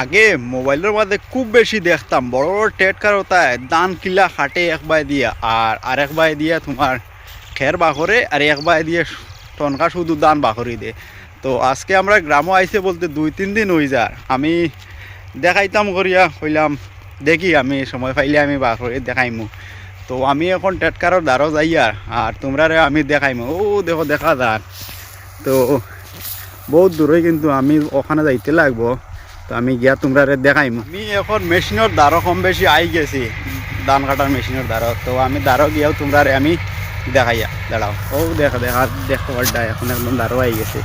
আগে মোবাইলের মধ্যে খুব বেশি দেখতাম বড় বড় টেটকার ওতায় দান কিলা খাটে এক বাই দিয়া আর আরেক বাই দিয়া তোমার খের বাখরে আর এক বাই দিয়ে টনকা শুধু দান বাখরি দে। তো আজকে আমরা গ্রামও আইসে বলতে 2-3 দিন হয়ে যার আমি দেখাইতাম করিয়া হইলাম দেখি আমি সময় পাইলে আমি বাখরি দেখাইমু। তো আমি এখন টেটকারর দ্বারও যাই আর তোমরা আমি দেখাইমু। ও দেখো দেখা যাক তো বহুত দূরে কিন্তু আমি ওখানে যাইতে লাগবো। তো আমি গিয়া তোমরা দেখাইমু। আমি এখন মেশিনের দ্বারও কম বেশি আই গেছি ধান কাটার মেশিনের দ্বারও। তো আমি দ্বারও গিয়াও তোমরা আমি দেখাইয়া দাঁড়াও। ও দেখতে পাল্টা এখন একদম দ্বারও আই গেছে।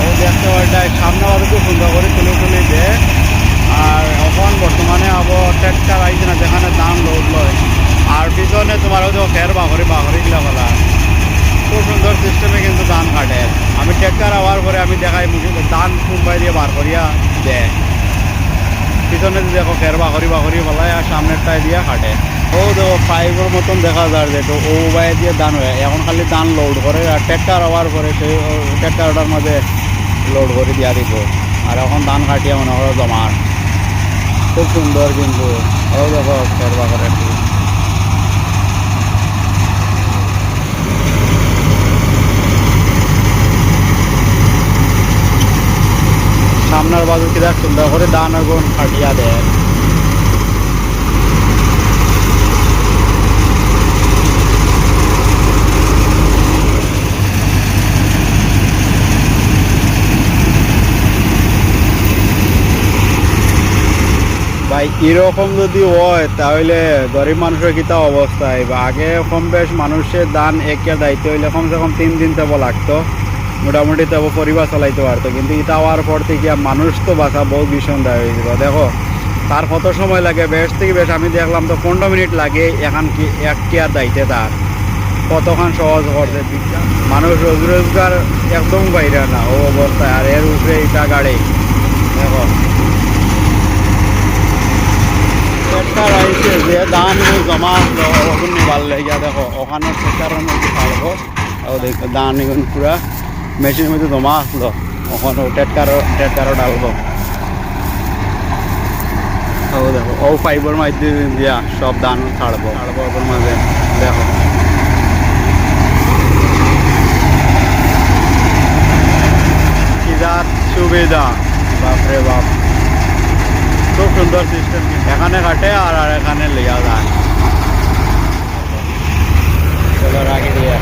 ও দেখতে পাল্টা সামনে আরো খুব সুন্দর করে তুলে দে। আর এখন বর্তমানে আবার ট্রেক্টর আইছে না যেখানে ধান লোড লয় আর পিছনে তোমার হয়তো খের বাঘরি গিলা বলা খুব সুন্দর সিস্টেমে কিন্তু ধান কাটে। আমি ট্রেক্টর আওয়ার পরে আমি দেখাই ধান মুম্বাই দিয়ে বার করিয়া দেয়। পিছনে দেখো খের বাঘরি বলায় আর সামনেরটায় দিয়ে কাটে। ও দেখো পাইপের মতন দেখা যায় যেটা ও বাইরে দিয়ে ধান হয়। এখন খালি ধান লোড করে আর ট্রেক্টর আওয়ার পরে সেই ট্রেক্টরটার মধ্যে লোড করে দিয়া দিব। আর এখন ধান কাটিয়ে মনে করো জমার খুব সুন্দর কিন্তু। ও দেখো খের বাঘরে সামনের বাজু কি দেখ সুন্দর করে ধান আগুন কাটিয়া দেয়। ভাই এরকম যদি হয় তাহলে গরিব মানুষের কিতা অবস্থায় বা আগে কম বেশ মানুষের দান একে দায়িত্ব হইলে কমসে কম 3 দিন যাব লাগতো মোটামুটি তবে পরিবার চালাইতে পারতো। কিন্তু এটা হওয়ার পর থেকে মানুষ তো বাঁচা বহু ভীষণ দায় হয়ে যাব। দেখো তার কত সময় লাগে বেশ থেকে বেশ আমি দেখলাম তো 15 মিনিট লাগে এখন কি এক কেয়ার দায়িত্বে তার কতক্ষণ সহজ করছে মানুষ রোজগার একদম বাইরে না ও অবস্থায়। আর এর উপরে এটা গাড়ি দেখো ট্রেক্টর আইছে যে ধান জমা আসলো ওখানে ভাল লেগে দেখো ওখানে ট্রেক্টরের মধ্যে ছাড়বো। ও দেখো ধান এখন পুরা মেশিনের মধ্যে জমা আসলো ওখানে ট্রেক্টরও ডালবো। ও দেখো ও পাইপের মধ্যে দিয়া সব ধান ছাড়বো ওর মাঝে দেখো কি যার সুবিধা বাপরে বাপ খুব সুন্দর সিস্টেম। এখানে কাটে আর এখানে লিয়া যায় চলো রাখি দিয়ে।